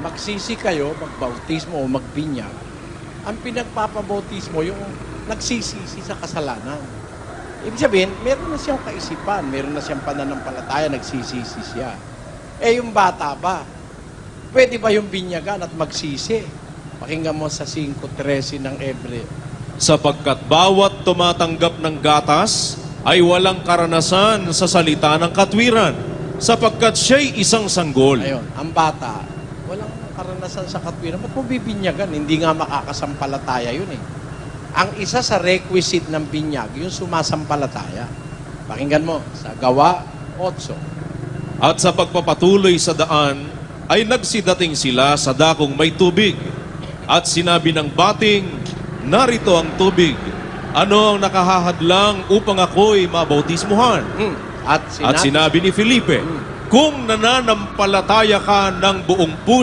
magsisi kayo, magbautismo o magbinyag, ang pinagpapabautismo yung nagsisisi sa kasalanan. Ibig sabihin, meron na siyang kaisipan, meron na siyang pananampalataya, nagsisisi siya. Eh yung bata ba, pwede ba yung binyagan at magsisi? Pakinggan mo sa 5:13 ng Hebreo. Sapagkat bawat tumatanggap ng gatas ay walang karanasan sa salita ng katwiran, sapagkat siya'y isang sanggol. Ayun, ang bata, walang karanasan sa katwiran. Ba't mo bibinyagan? Hindi nga makakasampalataya yun eh. Ang isa sa requisite ng binyag, yung sumasampalataya. Pakinggan mo, sa Gawa 8. At sa pagpapatuloy sa daan, ay nagsidating sila sa dakong may tubig. At sinabi ng bating, narito ang tubig. Ano ang nakahahadlang upang ako'y mabautismuhan? At At sinabi ni Felipe, kung nananampalataya ka ng buong puso,